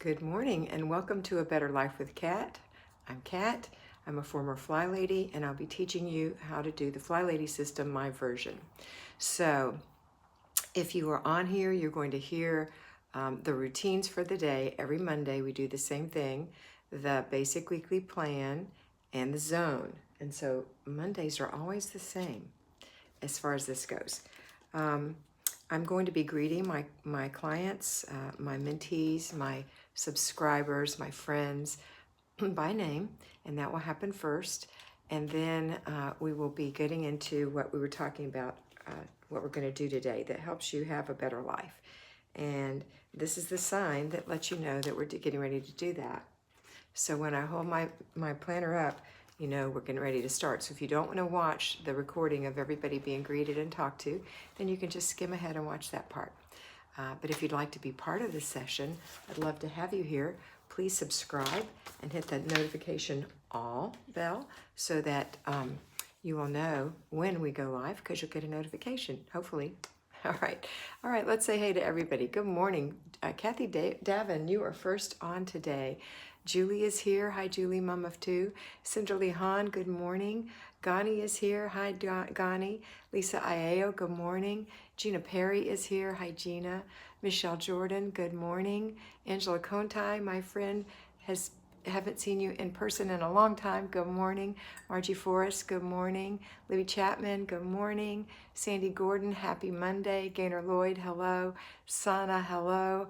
Good morning and welcome to A Better Life with Kat. I'm Kat. I'm a former Flylady and I'll be teaching you how to do the Flylady system, my version. So if you are on here, you're going to hear the routines for the day. Every Monday we do the same thing, the basic weekly plan and the zone. And so Mondays are always the same as far as this goes. I'm going to be greeting my clients, my mentees, my subscribers, my friends by name, and that will happen first. And then we will be getting into what we were talking about, what we're going to do today that helps you have a better life. And this is the sign that lets you know that we're getting ready to do that. So when I hold my planner up, you know we're getting ready to start. So if you don't want to watch the recording of everybody being greeted and talked to, then you can just skim ahead and watch that part. But if you'd like to be part of this session, I'd love to have you here. Please subscribe and hit that notification all bell so that you will know when we go live, because you'll get a notification, hopefully. All right, let's say hey to everybody. Good morning. Kathy Davin, you are first on today. Julie is here. Hi, Julie, mom of two. Cinderly Han, good morning. Gani is here. Hi, Gani. Lisa Iao, good morning. Gina Perry is here. Hi, Gina. Michelle Jordan, good morning. Angela Conti, my friend, haven't seen you in person in a long time. Good morning. Margie Forrest, good morning. Libby Chapman, good morning. Sandy Gordon, happy Monday. Gaynor Lloyd, hello. Sana, hello.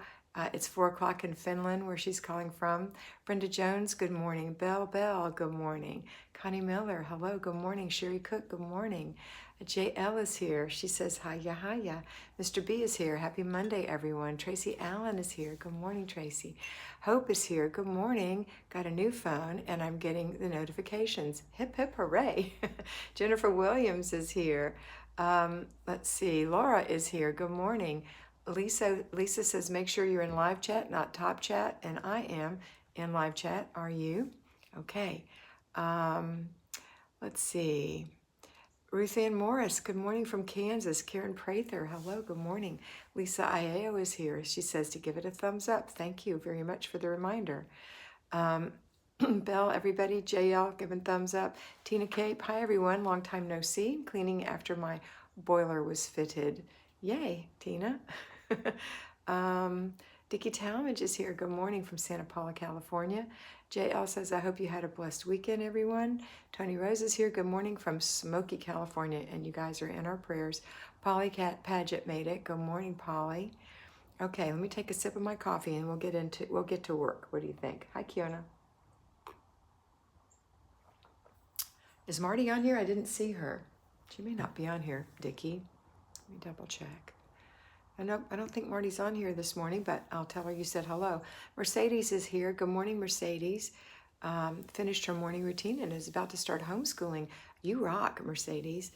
It's 4 o'clock in Finland, where she's calling from. Brenda Jones, good morning. Bell, good morning. Connie Miller, hello, good morning. Sherry Cook, good morning. JL is here. She says, hiya, hiya. Mr. B is here. Happy Monday, everyone. Tracy Allen is here. Good morning, Tracy. Hope is here. Good morning. Got a new phone, and I'm getting the notifications. Hip, hip, hooray. Jennifer Williams is here. Let's see. Laura is here. Good morning. Lisa says, make sure you're in live chat, not top chat, and I am in live chat. Are you? Okay. Let's see. Ruth Ann Morris, good morning from Kansas. Karen Prather, hello, good morning. Lisa Iao is here. She says to give it a thumbs up. Thank you very much for the reminder. Bell, everybody. JL, giving thumbs up. Tina Cape, hi everyone. Long time no see. Cleaning after my boiler was fitted. Yay, Tina. Dickie Talmadge is here. Good morning from Santa Paula, California. JL says, I hope you had a blessed weekend, everyone. Tony Rose is here. Good morning from Smoky, California, and you guys are in our prayers. Polly Cat Paget made it. Good morning, Polly. Okay, let me take a sip of my coffee and we'll get to work. What do you think? Hi, Kiona. Is Marty on here? I didn't see her. She may not be on here, Dickie. Let me double check. I don't think Marty's on here this morning, but I'll tell her you said hello. Mercedes is here. Good morning, Mercedes. Finished her morning routine and is about to start homeschooling. You rock, Mercedes.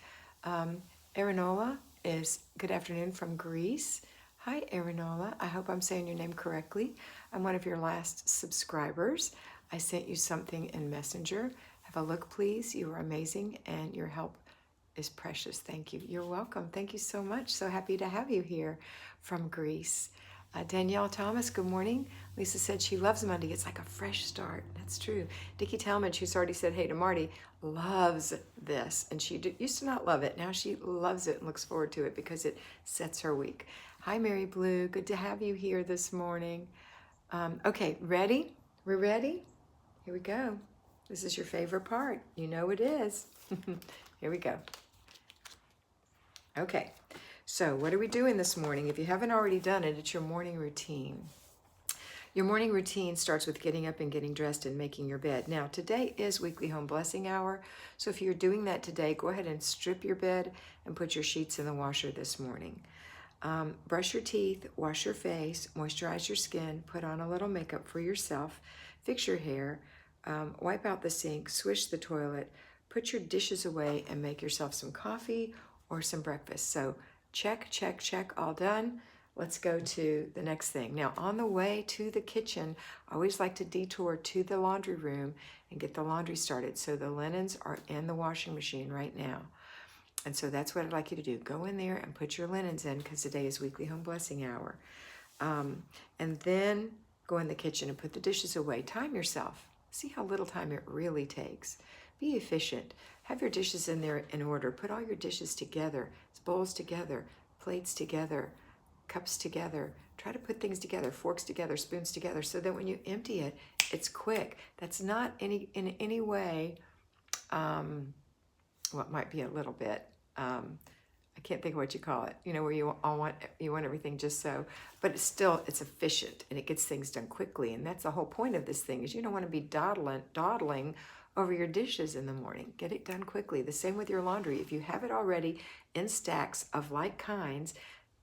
Arinola is good afternoon from Greece. Hi, Arinola. I hope I'm saying your name correctly. I'm one of your last subscribers. I sent you something in Messenger. Have a look, please. You are amazing, and your help is precious. Thank you. You're welcome. Thank you so much. So happy to have you here from Greece. Danielle Thomas, good morning. Lisa said she loves Monday. It's like a fresh start. That's true. Dickie Talmadge, who's already said hey to Marty, loves this. And she used to not love it. Now she loves it and looks forward to it because it sets her week. Hi, Mary Blue. Good to have you here this morning. Okay, ready? We're ready? Here we go. This is your favorite part. You know it is. Here we go. Okay, so what are we doing this morning? If you haven't already done it, it's your morning routine. Your morning routine starts with getting up and getting dressed and making your bed. Now, today is Weekly Home Blessing Hour, so if you're doing that today, go ahead and strip your bed and put your sheets in the washer this morning. Brush your teeth, wash your face, moisturize your skin, put on a little makeup for yourself, fix your hair, wipe out the sink, swish the toilet, put your dishes away, and make yourself some coffee or some breakfast. So check, check, check, all done. Let's go to the next thing. Now, on the way to the kitchen, I always like to detour to the laundry room and get the laundry started. So the linens are in the washing machine right now. And so that's what I'd like you to do. Go in there and put your linens in because today is Weekly Home Blessing Hour. And then Go in the kitchen and put the dishes away. Time yourself. See how little time it really takes. Be efficient. Have your dishes in there in order. Put all your dishes together, bowls together, plates together, cups together. Try to put things together, forks together, spoons together, so that when you empty it, it's quick. That's not in any way, what might be a little bit, I can't think of what you call it, where you want everything just so, but it's efficient and it gets things done quickly. And that's the whole point of this thing, is you don't want to be dawdling over your dishes in the morning. Get it done quickly. The same with your laundry. If you have it already in stacks of like kinds,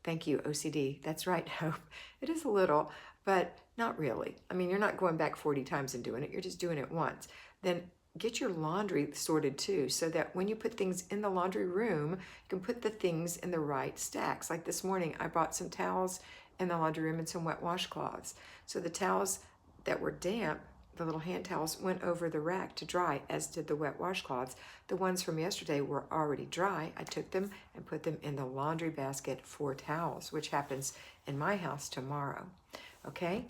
thank you, OCD. That's right, Hope. It is a little, but not really. I mean, you're not going back 40 times and doing it. You're just doing it once. Then get your laundry sorted too, so that when you put things in the laundry room, you can put the things in the right stacks. Like this morning, I brought some towels in the laundry room and some wet washcloths. So the towels that were damp, the little hand towels, went over the rack to dry, as did the wet washcloths. The ones from yesterday were already dry. I took them and put them in the laundry basket for towels, which happens in my house tomorrow. Okay?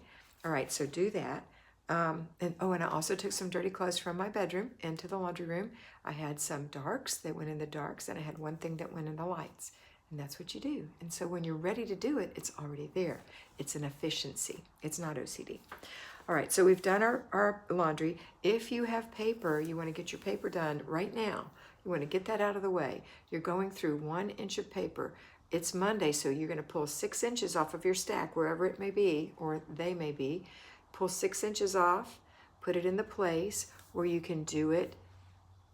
All right, so do that. And I also took some dirty clothes from my bedroom into the laundry room. I had some darks that went in the darks, and I had one thing that went in the lights. And that's what you do. And so when you're ready to do it, it's already there. It's an efficiency. It's not OCD. All right, so we've done our laundry. If you have paper, you want to get your paper done right now. You want to get that out of the way. You're going through 1 inch of paper. It's Monday, so you're going to pull 6 inches off of your stack, wherever it may be, or they may be. Pull 6 inches off, put it in the place where you can do it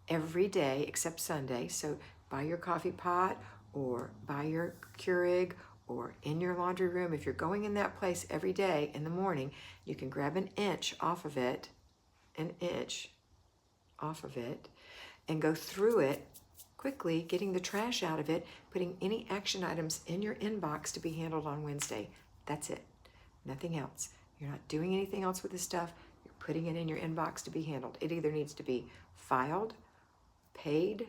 every day except Sunday. So by your coffee pot or by your Keurig or in your laundry room, if you're going in that place every day in the morning, you can grab an inch off of it, and go through it quickly, getting the trash out of it, putting any action items in your inbox to be handled on Wednesday. That's it. Nothing else. You're not doing anything else with this stuff. You're putting it in your inbox to be handled. It either needs to be filed, paid,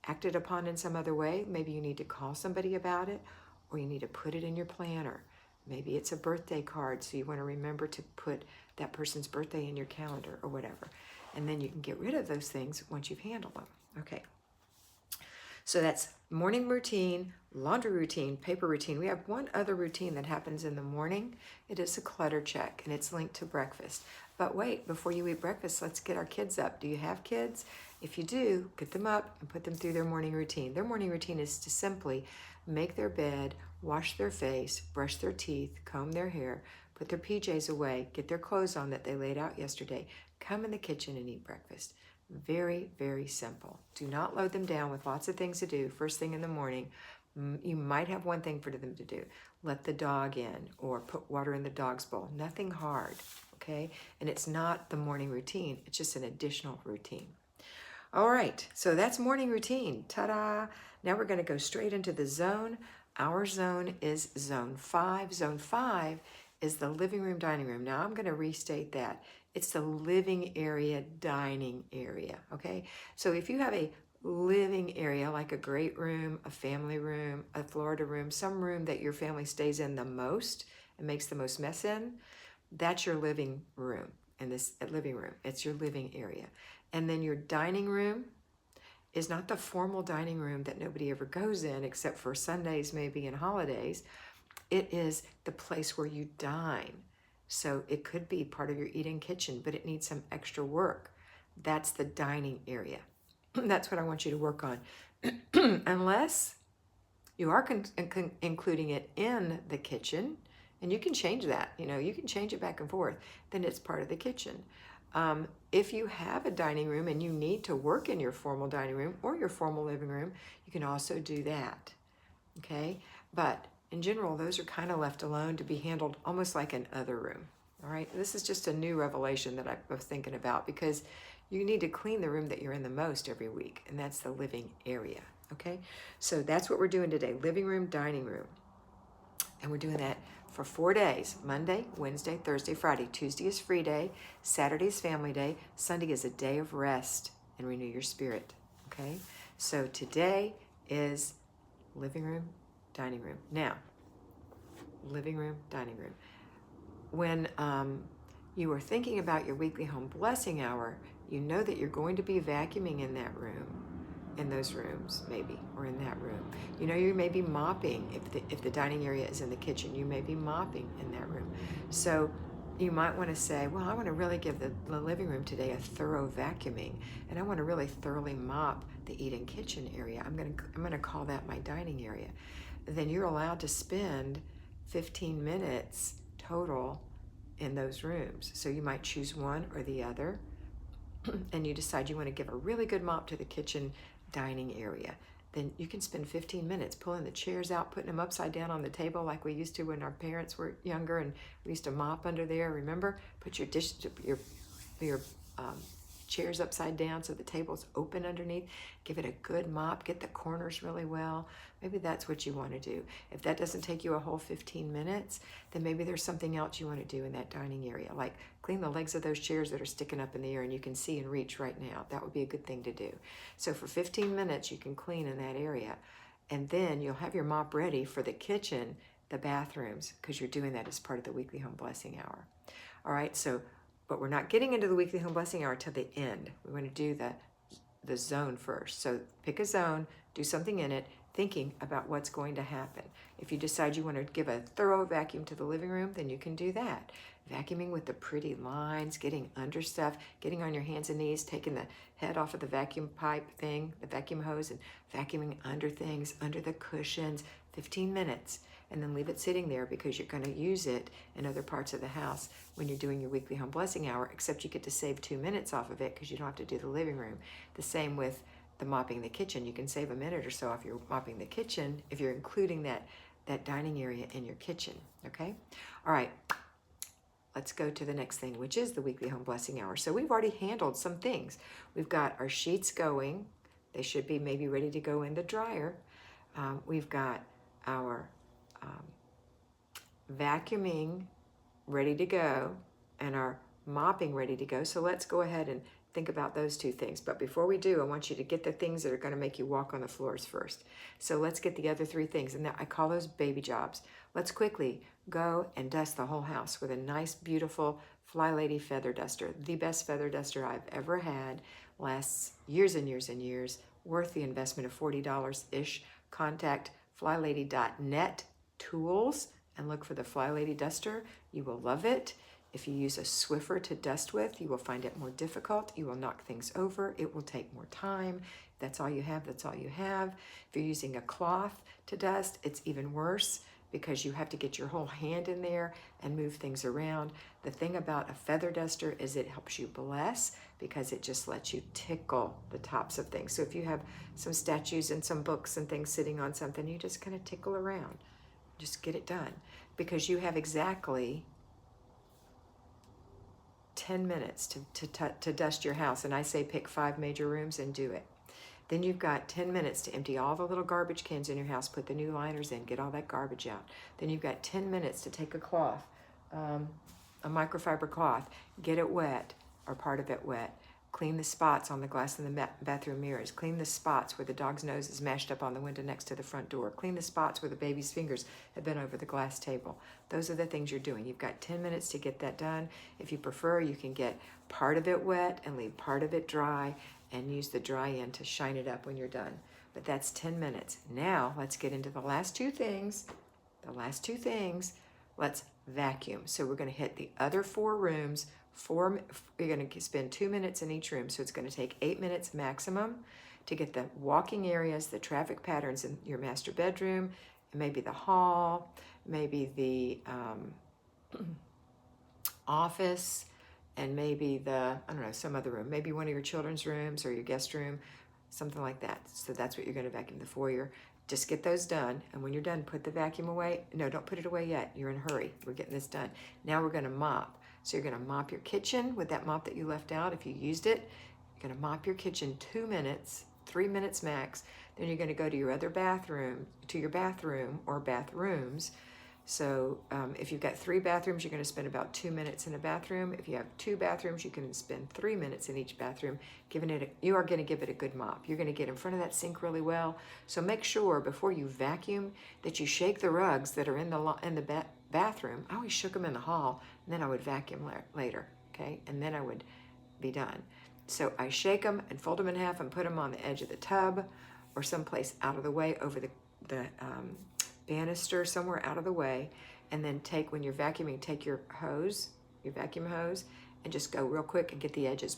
acted upon in some other way. Maybe you need to call somebody about it, or you need to put it in your planner. Maybe it's a birthday card, so you want to remember to put that person's birthday in your calendar or whatever. And then you can get rid of those things once you've handled them. Okay. So that's morning routine, laundry routine, paper routine. We have one other routine that happens in the morning. It is a clutter check, and it's linked to breakfast. But wait, before you eat breakfast, let's get our kids up. Do you have kids? If you do, get them up and put them through their morning routine. Their morning routine is to simply make their bed, wash their face, brush their teeth, comb their hair, put their PJs away, get their clothes on that they laid out yesterday, come in the kitchen and eat breakfast. Very, very simple. Do not load them down with lots of things to do first thing in the morning. You might have one thing for them to do. Let the dog in, or put water in the dog's bowl. Nothing hard, okay? And it's not the morning routine. It's just an additional routine. All right, so that's morning routine. Ta-da! Now we're going to go straight into the zone. Our zone is zone 5. Zone 5 is the living room, dining room. Now I'm going to restate that. It's the living area, dining area, okay? So if you have a living area, like a great room, a family room, a Florida room, some room that your family stays in the most and makes the most mess in, that's your living room. And this living room, it's your living area. And then your dining room is not the formal dining room that nobody ever goes in except for Sundays maybe and holidays. It is the place where you dine. So it could be part of your eat-in kitchen, but it needs some extra work. That's the dining area. That's what I want you to work on. Unless you are including it in the kitchen, and you can change that. You can change it back and forth. Then it's part of the kitchen. If you have a dining room and you need to work in your formal dining room or your formal living room, you can also do that. Okay? But in general, those are kind of left alone to be handled almost like an other room. All right? This is just a new revelation that I was thinking about, because you need to clean the room that you're in the most every week, and that's the living area. Okay? So that's what we're doing today. Living room, dining room. And we're doing that for 4 days: Monday, Wednesday, Thursday, Friday. Tuesday is free day. Saturday is family day. Sunday is a day of rest and renew your spirit. Okay? So today is living room, dining room. Now, living room, dining room. when you are thinking about your weekly home blessing hour, you know that you're going to be vacuuming in that room, in those rooms maybe, or in that room. You know you may be mopping. If the dining area is in the kitchen, you may be mopping in that room. So you might want to say, well, I want to really give the living room today a thorough vacuuming, and I want to really thoroughly mop the eat-in kitchen area. I'm going to call that my dining area. Then you're allowed to spend 15 minutes total in those rooms. So you might choose one or the other, and you decide you want to give a really good mop to the kitchen dining area. Then you can spend 15 minutes pulling the chairs out, putting them upside down on the table like we used to when our parents were younger, and we used to mop under there. Remember? Put your chairs upside down so the table's open underneath. Give it a good mop. Get the corners really well. Maybe that's what you want to do. If that doesn't take you a whole 15 minutes, then maybe there's something else you want to do in that dining area, like clean the legs of those chairs that are sticking up in the air and you can see and reach right now. That would be a good thing to do. So for 15 minutes, you can clean in that area, and then you'll have your mop ready for the kitchen, the bathrooms, because you're doing that as part of the weekly home blessing hour. All right, so but we're not getting into the weekly home blessing hour till the end. We want to do the zone first. So pick a zone, do something in it, thinking about what's going to happen. If you decide you want to give a thorough vacuum to the living room, then you can do that. Vacuuming with the pretty lines, getting under stuff, getting on your hands and knees, taking the head off of the vacuum pipe thing, the vacuum hose, and vacuuming under things, under the cushions, 15 minutes. And then leave it sitting there because you're going to use it in other parts of the house when you're doing your weekly home blessing hour, except you get to save 2 minutes off of it because you don't have to do the living room. The same with the mopping the kitchen. You can save a minute or so if you're mopping the kitchen, if you're including that dining area in your kitchen, okay? All right, let's go to the next thing, which is the weekly home blessing hour. So we've already handled some things. We've got our sheets going. They should be maybe ready to go in the dryer. We've got our vacuuming ready to go and our mopping ready to go. So let's go ahead and think about those two things. But before we do, I want you to get the things that are going to make you walk on the floors first. So let's get the other 3 things, and I call those baby jobs. Let's quickly go and dust the whole house with a nice, beautiful Flylady feather duster. The best feather duster I've ever had. Lasts years and years and years. Worth the investment of $40-ish. Contact flylady.net tools and look for the Flylady duster. You will love it. If you use a Swiffer to dust with, you will find it more difficult. You will knock things over. It will take more time. If that's all you have, that's all you have. If you're using a cloth to dust, it's even worse because you have to get your whole hand in there and move things around. The thing about a feather duster is it helps you bless because it just lets you tickle the tops of things. So if you have some statues and some books and things sitting on something, you just kind of tickle around. Just get it done because you have exactly 10 minutes to dust your house. And I say pick 5 major rooms and do it. Then you've got 10 minutes to empty all the little garbage cans in your house, put the new liners in, get all that garbage out. Then you've got 10 minutes to take a cloth, a microfiber cloth, get it wet or part of it wet. Clean the spots on the glass in the bathroom mirrors. Clean the spots where the dog's nose is mashed up on the window next to the front door. Clean the spots where the baby's fingers have been over the glass table. Those are the things you're doing. You've got 10 minutes to get that done. If you prefer, you can get part of it wet and leave part of it dry and use the dry end to shine it up when you're done. But that's 10 minutes. Now let's get into the last 2 things. The last 2 things, let's vacuum. So we're going to hit the other 4 rooms. You're going to spend 2 minutes in each room, so it's going to take 8 minutes maximum to get the walking areas, the traffic patterns in your master bedroom, and maybe the hall, maybe the office, and maybe some other room, maybe one of your children's rooms or your guest room, something like that. So that's what you're going to vacuum. The foyer. Just get those done, and when you're done, put the vacuum away. No, don't put it away yet. You're in a hurry. We're getting this done. Now we're going to mop. So you're going to mop your kitchen with that mop that you left out if you used it. You're going to mop your kitchen 2 minutes, 3 minutes max. Then you're going to go to your other bathroom, or bathrooms, So if you've got 3 bathrooms, you're going to spend about 2 minutes in a bathroom. If you have 2 bathrooms, you can spend 3 minutes in each bathroom. You are going to give it a good mop. You're going to get in front of that sink really well. So make sure before you vacuum that you shake the rugs that are in the bathroom. I always shook them in the hall, and then I would vacuum later, okay? And then I would be done. So I shake them and fold them in half and put them on the edge of the tub or someplace out of the way over the banister, somewhere out of the way. And then when you're vacuuming, take your vacuum hose, and just go real quick and get the edges.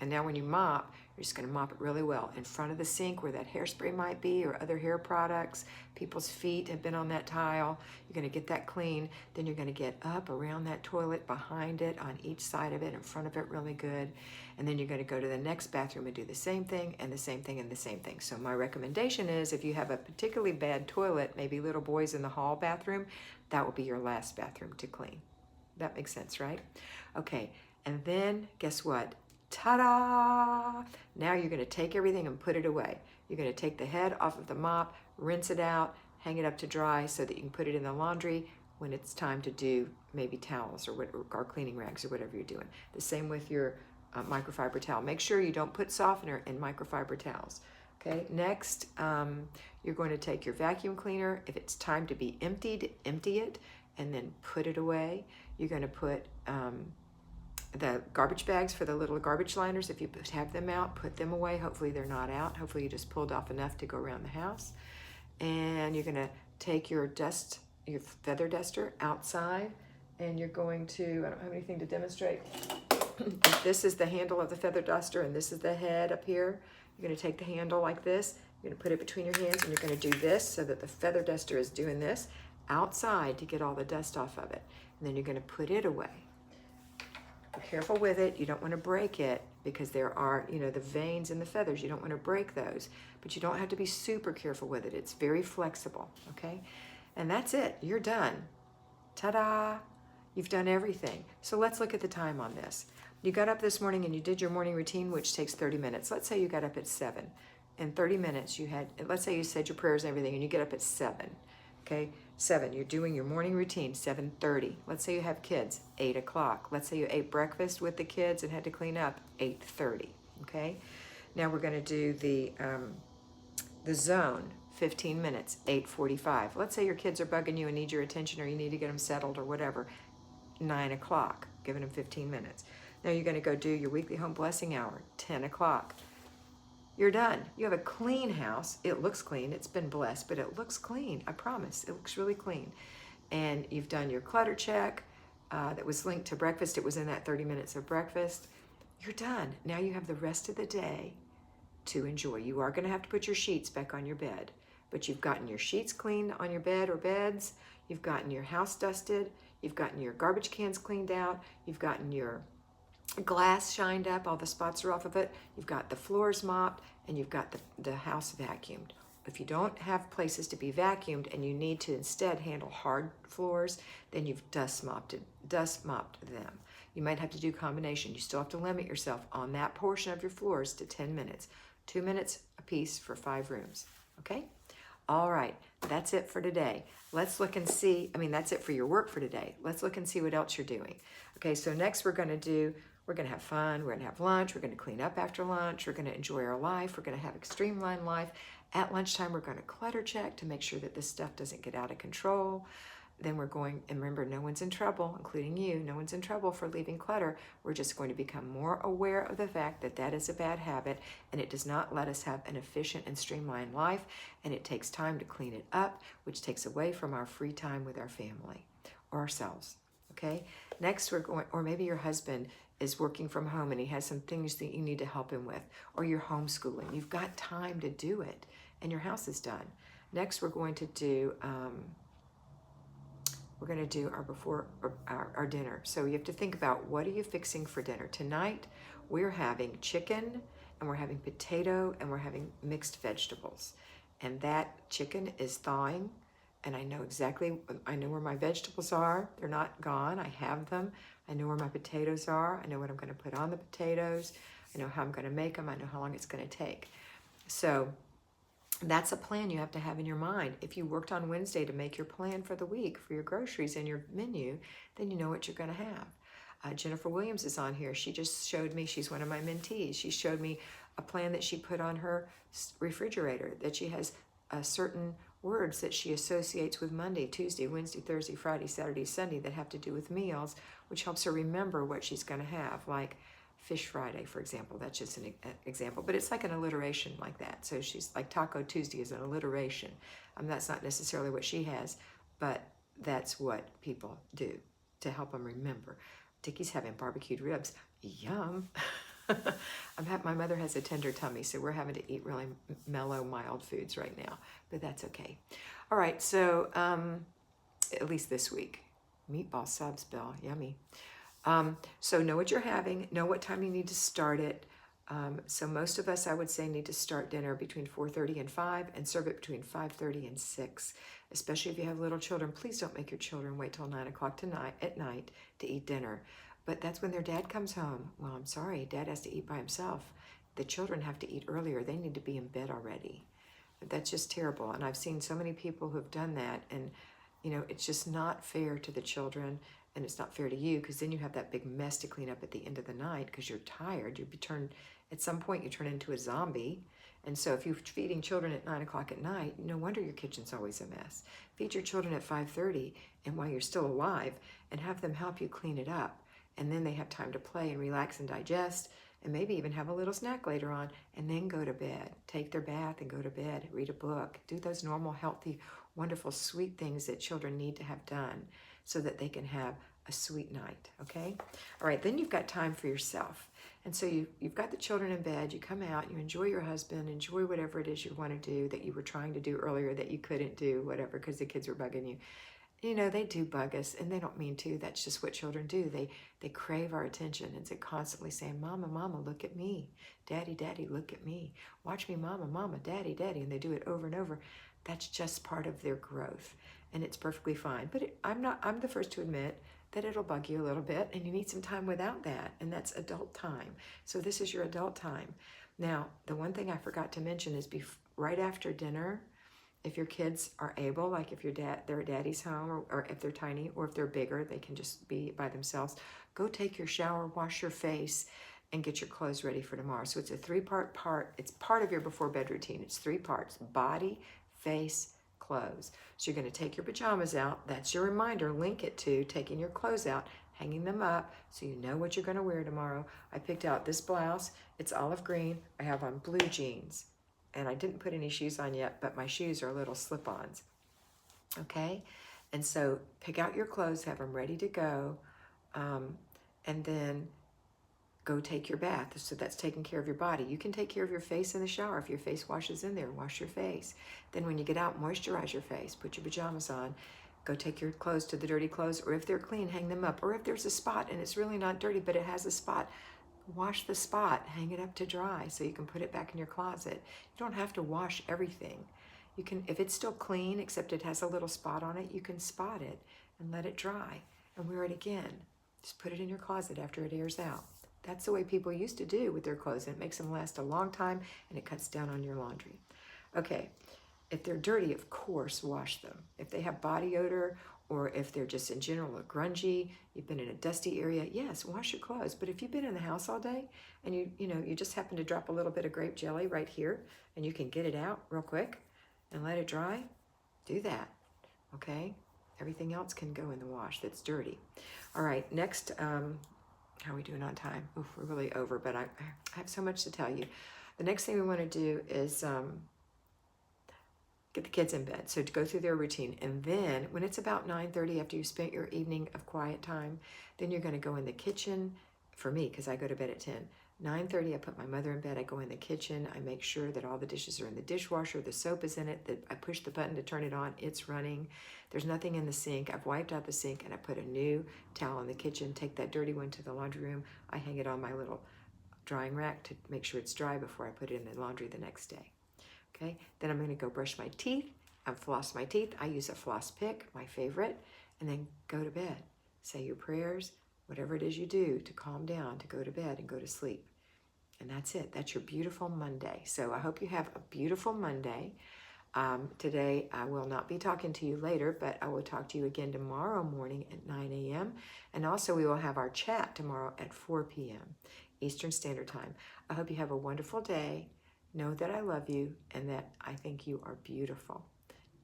And now when you mop, you're just going to mop it really well in front of the sink where that hairspray might be or other hair products. People's feet have been on that tile. You're going to get that clean. Then you're going to get up around that toilet, behind it, on each side of it, in front of it really good. And then you're going to go to the next bathroom and do the same thing and the same thing and the same thing. So my recommendation is if you have a particularly bad toilet, maybe little boys in the hall bathroom, that will be your last bathroom to clean. That makes sense, right? Okay, and then guess what? Ta-da! Now you're going to take everything and put it away. You're going to take the head off of the mop, rinse it out, hang it up to dry so that you can put it in the laundry when it's time to do maybe towels or cleaning rags or whatever you're doing. The same with your microfiber towel. Make sure you don't put softener in microfiber towels. Okay, next, you're going to take your vacuum cleaner. If it's time to be emptied, empty it and then put it away. You're going to put the garbage bags for the little garbage liners. If you have them out, put them away. Hopefully they're not out. Hopefully you just pulled off enough to go around the house. And you're going to take your feather duster outside, and you're going to, I don't have anything to demonstrate. This is the handle of the feather duster, and this is the head up here. You're going to take the handle like this. You're going to put it between your hands, and you're going to do this so that the feather duster is doing this outside to get all the dust off of it. And then you're going to put it away. Be careful with it. You don't want to break it because there are, the veins in the feathers. You don't want to break those, but you don't have to be super careful with it. It's very flexible, okay? And that's it. You're done. Ta-da! You've done everything. So let's look at the time on this. You got up this morning and you did your morning routine, which takes 30 minutes. Let's say you got up at 7. In 30 minutes, let's say you said your prayers and everything, and you get up at 7. Okay, 7, you're doing your morning routine, 7:30. Let's say you have kids, 8 o'clock. Let's say you ate breakfast with the kids and had to clean up, 8:30, okay? Now we're gonna do the zone, 15 minutes, 8:45. Let's say your kids are bugging you and need your attention, or you need to get them settled or whatever, 9 o'clock, giving them 15 minutes. Now you're gonna go do your weekly home blessing hour, 10 o'clock. You're done. You have a clean house. It looks clean. It's been blessed, but it looks clean. I promise. It looks really clean. And you've done your clutter check that was linked to breakfast. It was in that 30 minutes of breakfast. You're done. Now you have the rest of the day to enjoy. You are going to have to put your sheets back on your bed, but you've gotten your sheets cleaned on your bed or beds. You've gotten your house dusted. You've gotten your garbage cans cleaned out. You've gotten your glass shined up, all the spots are off of it. You've got the floors mopped, and you've got the house vacuumed. If you don't have places to be vacuumed and you need to instead handle hard floors, then you've dust mopped them. You might have to do combination. You still have to limit yourself on that portion of your floors to 10 minutes. 2 minutes a piece for 5 rooms, okay? All right, that's it for today. Let's look and see, that's it for your work for today. Let's look and see what else you're doing. Okay, so next we're gonna have fun, we're gonna have lunch, we're gonna clean up after lunch, we're gonna enjoy our life, we're gonna have extreme line life. At lunchtime, we're gonna clutter check to make sure that this stuff doesn't get out of control. Then we're going, and remember, no one's in trouble, including you, no one's in trouble for leaving clutter. We're just going to become more aware of the fact that that is a bad habit, and it does not let us have an efficient and streamlined life, and it takes time to clean it up, which takes away from our free time with our family or ourselves, okay? Next, we're going, or maybe your husband is working from home and he has some things that you need to help him with, or you're homeschooling. You've got time to do it, and your house is done. Next, we're going to do our dinner. So you have to think about, what are you fixing for dinner? Tonight, we're having chicken, and we're having potato, and we're having mixed vegetables. And that chicken is thawing, and I know where my vegetables are. They're not gone. I have them. I know where my potatoes are. I know what I'm going to put on the potatoes. I know how I'm going to make them. I know how long it's going to take. So That's a plan you have to have in your mind. If you worked on Wednesday to make your plan for the week for your groceries and your menu, then you know what you're going to have. Jennifer Williams is on here. She just showed me, she's one of my mentees. She showed me a plan that she put on her refrigerator, that she has certain words that she associates with Monday, Tuesday, Wednesday, Thursday, Friday, Saturday, Sunday that have to do with meals, which helps her remember what she's going to have. Like Fish Friday, for example. That's just an example, but it's like an alliteration like that. So she's like Taco Tuesday is an alliteration. That's not necessarily what she has, but that's what people do to help them remember. Dickie's having barbecued ribs. Yum. My mother has a tender tummy, so we're having to eat really mellow, mild foods right now, but that's okay. All right, so at least this week. Meatball subs, Bill, yummy. So know what you're having, know what time you need to start it. So most of us, I would say, need to start dinner between 4:30 and 5 and serve it between 5:30 and 6, especially if you have little children. Please don't make your children wait till 9 o'clock at night to eat dinner. But that's when their dad comes home. Well, I'm sorry, dad has to eat by himself. The children have to eat earlier. They need to be in bed already. That's just terrible. And I've seen so many people who have done that. And, you know, it's just not fair to the children. And it's not fair to you, because then you have that big mess to clean up at the end of the night because you're tired. At some point, you turn into a zombie. And so if you're feeding children at 9 o'clock at night, no wonder your kitchen's always a mess. Feed your children at 5:30 and while you're still alive, and have them help you clean it up. And then they have time to play and relax and digest, and maybe even have a little snack later on, and then go to bed. Take their bath and go to bed. Read a book. Do those normal, healthy, wonderful, sweet things that children need to have done so that they can have a sweet night, okay? All right, then you've got time for yourself. And so you've got the children in bed, you come out, you enjoy your husband, enjoy whatever it is you want to do that you were trying to do earlier that you couldn't do, whatever, because the kids were bugging you. You know, they do bug us, and they don't mean to. That's just what children do. They crave our attention, and they're constantly saying, Mama, Mama, look at me. Daddy, Daddy, look at me. Watch me, Mama, Mama, Daddy, Daddy. And they do it over and over. That's just part of their growth, and it's perfectly fine. But I'm the first to admit that it'll bug you a little bit, and you need some time without that, and that's adult time. So this is your adult time. Now, the one thing I forgot to mention is right after dinner, if your kids are able, like if they're at daddy's home, or if they're tiny, or if they're bigger, they can just be by themselves, go take your shower, wash your face, and get your clothes ready for tomorrow. So it's a part. It's part of your before bed routine. It's 3 parts: body, face, clothes. So you're going to take your pajamas out. That's your reminder. Link it to taking your clothes out, hanging them up, so you know what you're going to wear tomorrow. I picked out this blouse. It's olive green. I have on blue jeans. And I didn't put any shoes on yet, but my shoes are little slip-ons. Okay? And so pick out your clothes, have them ready to go, and then go take your bath. So that's taking care of your body. You can take care of your face in the shower. If your face washes in there, wash your face. Then when you get out, moisturize your face. Put your pajamas on. Go take your clothes to the dirty clothes, or if they're clean, hang them up. Or if there's a spot and it's really not dirty, but it has a spot, wash the spot, hang it up to dry so you can put it back in your closet. You don't have to wash everything. You can, if it's still clean, except it has a little spot on it, you can spot it and let it dry and wear it again. Just put it in your closet after it airs out. That's the way people used to do with their clothes, and it makes them last a long time, and it cuts down on your laundry. Okay, if they're dirty, of course, wash them. If they have body odor, or if they're just in general grungy, you've been in a dusty area, yes, wash your clothes. But if you've been in the house all day and you just happen to drop a little bit of grape jelly right here and you can get it out real quick and let it dry, do that, okay? Everything else can go in the wash that's dirty. All right, next, how are we doing on time? Oof, we're really over, but I have so much to tell you. The next thing we want to do is get the kids in bed. So to go through their routine. And then when it's about 9:30, after you spent your evening of quiet time, then you're going to go in the kitchen. For me, because I go to bed at 10. 9:30, I put my mother in bed. I go in the kitchen. I make sure that all the dishes are in the dishwasher. The soap is in it. That I push the button to turn it on. It's running. There's nothing in the sink. I've wiped out the sink, and I put a new towel in the kitchen. Take that dirty one to the laundry room. I hang it on my little drying rack to make sure it's dry before I put it in the laundry the next day. Okay, then I'm going to go brush my teeth and floss my teeth. I use a floss pick, my favorite, and then go to bed. Say your prayers, whatever it is you do to calm down, to go to bed and go to sleep. And that's it. That's your beautiful Monday. So I hope you have a beautiful Monday. Today, I will not be talking to you later, but I will talk to you again tomorrow morning at 9 a.m. And also, we will have our chat tomorrow at 4 p.m. Eastern Standard Time. I hope you have a wonderful day. Know that I love you and that I think you are beautiful.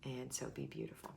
And so be beautiful.